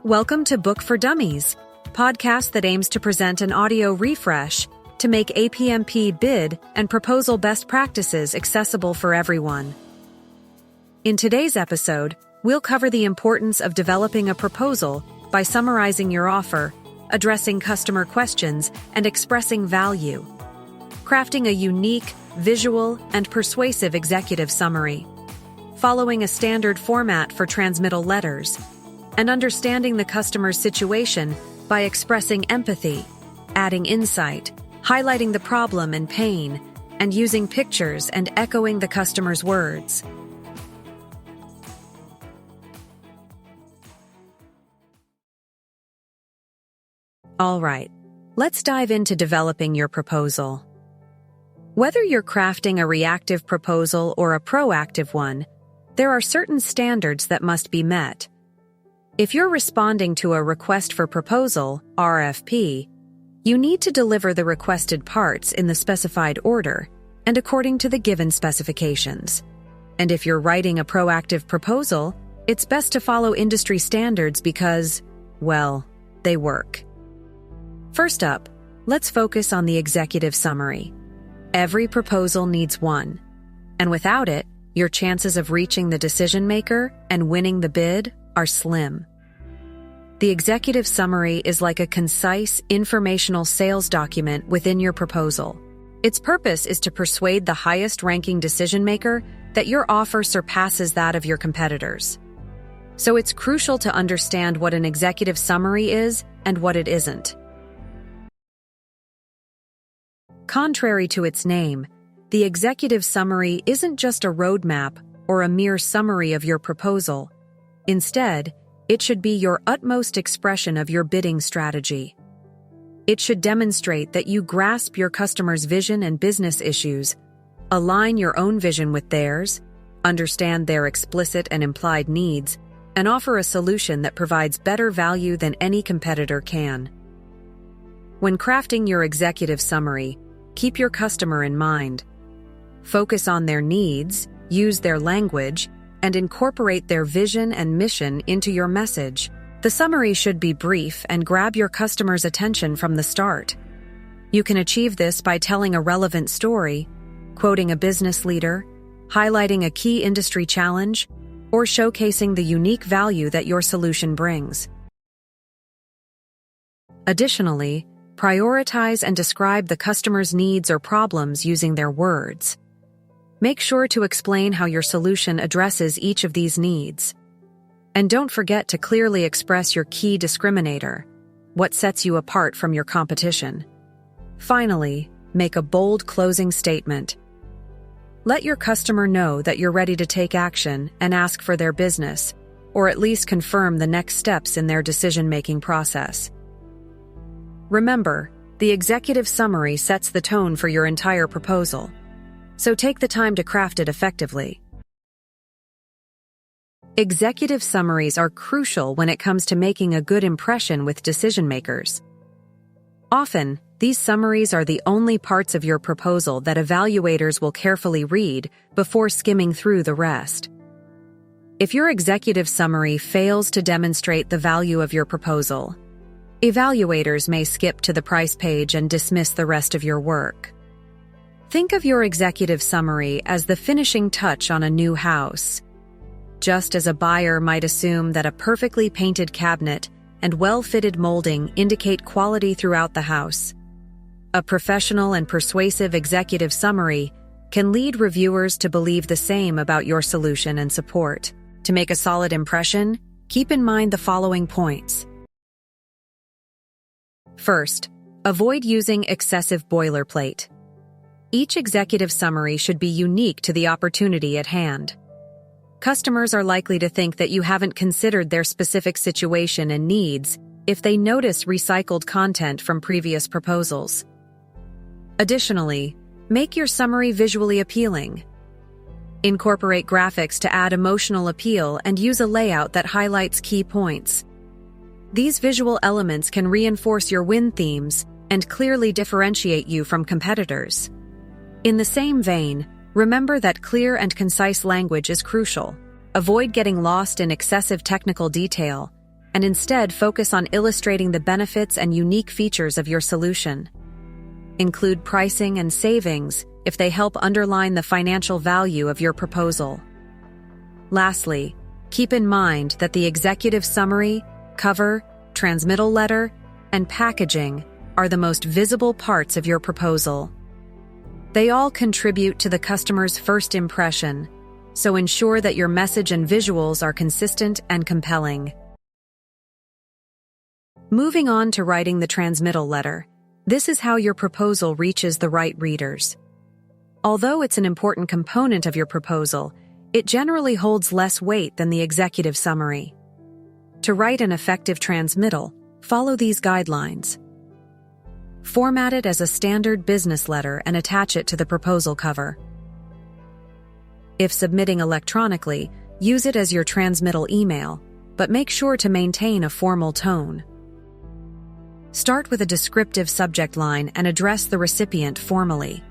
Welcome to Book for Dummies, podcast that aims to present an audio refresh to make APMP bid and proposal best practices accessible for everyone. In today's episode, we'll cover the importance of developing a proposal by summarizing your offer, addressing customer questions, and expressing value. Crafting a unique, visual, and persuasive executive summary. Following a standard format for transmittal letters, and understanding the customer's situation by expressing empathy, adding insight, highlighting the problem and pain, and using pictures and echoing the customer's words. All right, let's dive into developing your proposal. Whether you're crafting a reactive proposal or a proactive one, there are certain standards that must be met. If you're responding to a request for proposal, RFP, you need to deliver the requested parts in the specified order and according to the given specifications. And if you're writing a proactive proposal, it's best to follow industry standards because, well, they work. First up, let's focus on the executive summary. Every proposal needs one, and without it, your chances of reaching the decision maker and winning the bid are slim. The executive summary is like a concise, informational sales document within your proposal. Its purpose is to persuade the highest-ranking decision maker that your offer surpasses that of your competitors. So it's crucial to understand what an executive summary is and what it isn't. Contrary to its name, the executive summary isn't just a roadmap or a mere summary of your proposal. Instead, it should be your utmost expression of your bidding strategy. It should demonstrate that you grasp your customer's vision and business issues, align your own vision with theirs, understand their explicit and implied needs, and offer a solution that provides better value than any competitor can. When crafting your executive summary, keep your customer in mind. Focus on their needs, use their language, and incorporate their vision and mission into your message. The summary should be brief and grab your customer's attention from the start. You can achieve this by telling a relevant story, quoting a business leader, highlighting a key industry challenge, or showcasing the unique value that your solution brings. Additionally, prioritize and describe the customer's needs or problems using their words. Make sure to explain how your solution addresses each of these needs. And don't forget to clearly express your key discriminator, what sets you apart from your competition. Finally, make a bold closing statement. Let your customer know that you're ready to take action and ask for their business, or at least confirm the next steps in their decision-making process. Remember, the executive summary sets the tone for your entire proposal. So take the time to craft it effectively. Executive summaries are crucial when it comes to making a good impression with decision makers. Often, these summaries are the only parts of your proposal that evaluators will carefully read before skimming through the rest. If your executive summary fails to demonstrate the value of your proposal, evaluators may skip to the price page and dismiss the rest of your work. Think of your executive summary as the finishing touch on a new house. Just as a buyer might assume that a perfectly painted cabinet and well-fitted molding indicate quality throughout the house, a professional and persuasive executive summary can lead reviewers to believe the same about your solution and support. To make a solid impression, keep in mind the following points. First, avoid using excessive boilerplate. Each executive summary should be unique to the opportunity at hand. Customers are likely to think that you haven't considered their specific situation and needs if they notice recycled content from previous proposals. Additionally, make your summary visually appealing. Incorporate graphics to add emotional appeal and use a layout that highlights key points. These visual elements can reinforce your win themes and clearly differentiate you from competitors. In the same vein, remember that clear and concise language is crucial. Avoid getting lost in excessive technical detail and instead focus on illustrating the benefits and unique features of your solution. Include pricing and savings if they help underline the financial value of your proposal. Lastly, keep in mind that the executive summary, cover, transmittal letter, and packaging are the most visible parts of your proposal. They all contribute to the customer's first impression, so ensure that your message and visuals are consistent and compelling. Moving on to writing the transmittal letter, this is how your proposal reaches the right readers. Although it's an important component of your proposal, it generally holds less weight than the executive summary. To write an effective transmittal, follow these guidelines. Format it as a standard business letter and attach it to the proposal cover. If submitting electronically, use it as your transmittal email, but make sure to maintain a formal tone. Start with a descriptive subject line and address the recipient formally.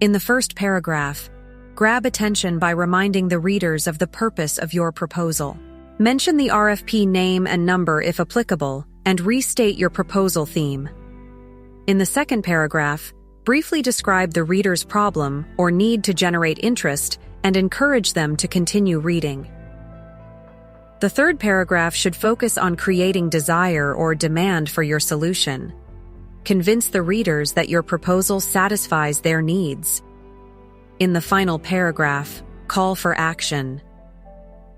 In the first paragraph, grab attention by reminding the readers of the purpose of your proposal. Mention the RFP name and number if applicable, and restate your proposal theme. In the second paragraph, briefly describe the reader's problem or need to generate interest and encourage them to continue reading. The third paragraph should focus on creating desire or demand for your solution. Convince the readers that your proposal satisfies their needs. In the final paragraph, call for action.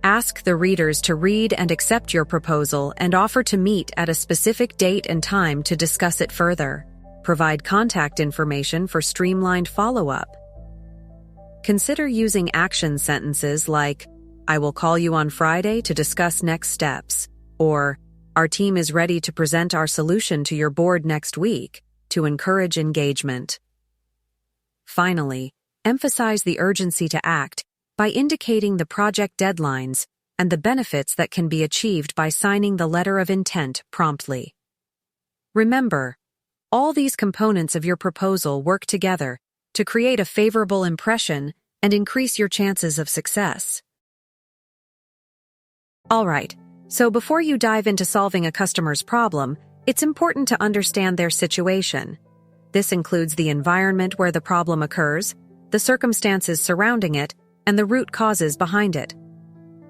Ask the readers to read and accept your proposal and offer to meet at a specific date and time to discuss it further. Provide contact information for streamlined follow-up. Consider using action sentences like, "I will call you on Friday to discuss next steps," or "Our team is ready to present our solution to your board next week," to encourage engagement. Finally, emphasize the urgency to act by indicating the project deadlines and the benefits that can be achieved by signing the letter of intent promptly. Remember, all these components of your proposal work together to create a favorable impression and increase your chances of success. All right, so before you dive into solving a customer's problem, it's important to understand their situation. This includes the environment where the problem occurs, the circumstances surrounding it, and the root causes behind it.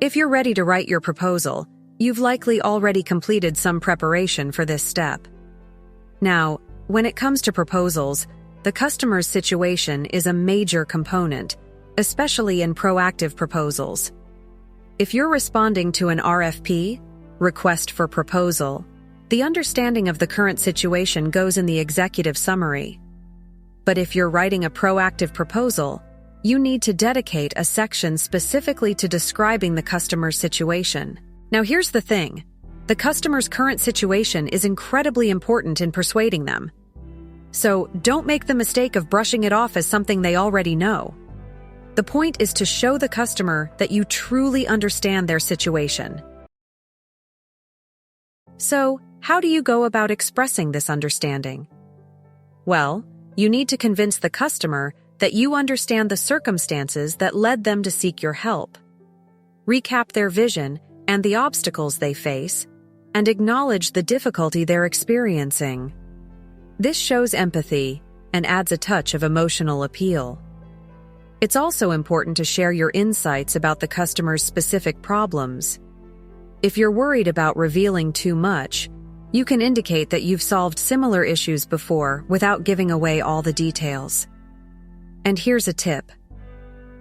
If you're ready to write your proposal, you've likely already completed some preparation for this step. Now, when it comes to proposals, the customer's situation is a major component, especially in proactive proposals. If you're responding to an RFP, request for proposal, the understanding of the current situation goes in the executive summary. But if you're writing a proactive proposal, you need to dedicate a section specifically to describing the customer's situation. Now here's the thing. The customer's current situation is incredibly important in persuading them. So don't make the mistake of brushing it off as something they already know. The point is to show the customer that you truly understand their situation. So, how do you go about expressing this understanding? Well, you need to convince the customer that you understand the circumstances that led them to seek your help. Recap their vision and the obstacles they face, and acknowledge the difficulty they're experiencing. This shows empathy and adds a touch of emotional appeal. It's also important to share your insights about the customer's specific problems. If you're worried about revealing too much, you can indicate that you've solved similar issues before without giving away all the details. And here's a tip.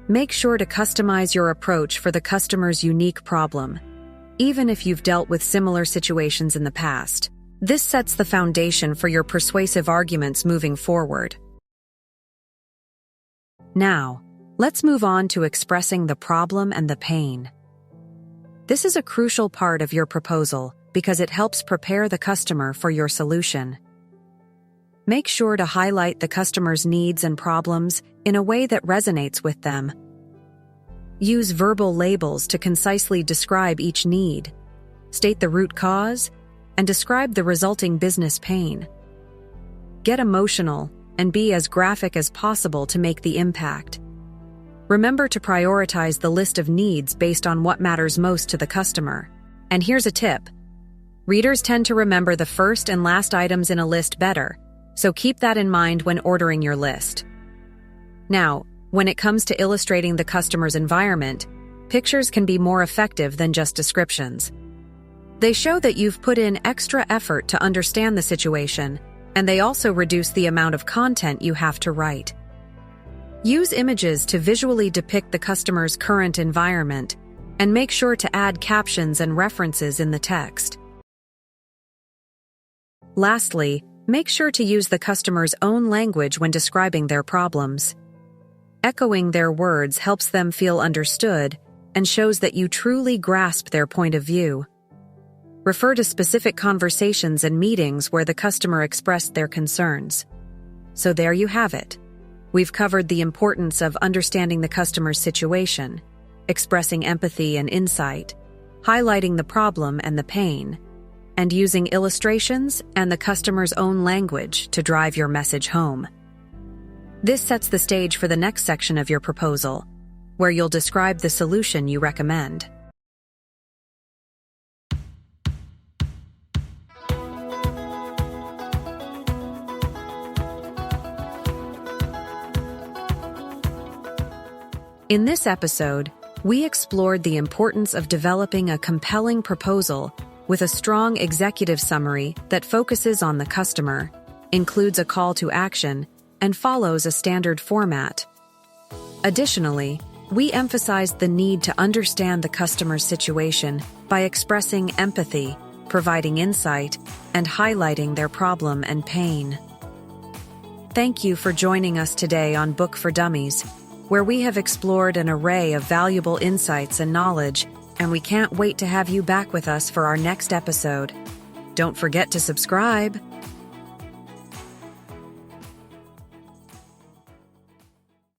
Make sure to customize your approach for the customer's unique problem, even if you've dealt with similar situations in the past. This sets the foundation for your persuasive arguments moving forward. Now, let's move on to expressing the problem and the pain. This is a crucial part of your proposal because it helps prepare the customer for your solution. Make sure to highlight the customer's needs and problems in a way that resonates with them. Use verbal labels to concisely describe each need, state the root cause, and describe the resulting business pain. Get emotional and be as graphic as possible to make the impact. Remember to prioritize the list of needs based on what matters most to the customer. And here's a tip. Readers tend to remember the first and last items in a list better, so keep that in mind when ordering your list. Now, when it comes to illustrating the customer's environment, pictures can be more effective than just descriptions. They show that you've put in extra effort to understand the situation, and they also reduce the amount of content you have to write. Use images to visually depict the customer's current environment, and make sure to add captions and references in the text. Lastly, make sure to use the customer's own language when describing their problems. Echoing their words helps them feel understood and shows that you truly grasp their point of view. Refer to specific conversations and meetings where the customer expressed their concerns. So there you have it. We've covered the importance of understanding the customer's situation, expressing empathy and insight, highlighting the problem and the pain, and using illustrations and the customer's own language to drive your message home. This sets the stage for the next section of your proposal, where you'll describe the solution you recommend. In this episode, we explored the importance of developing a compelling proposal with a strong executive summary that focuses on the customer, includes a call to action, and follows a standard format. Additionally, we emphasized the need to understand the customer's situation by expressing empathy, providing insight, and highlighting their problem and pain. Thank you for joining us today on Book for Dummies, where we have explored an array of valuable insights and knowledge, and we can't wait to have you back with us for our next episode. Don't forget to subscribe.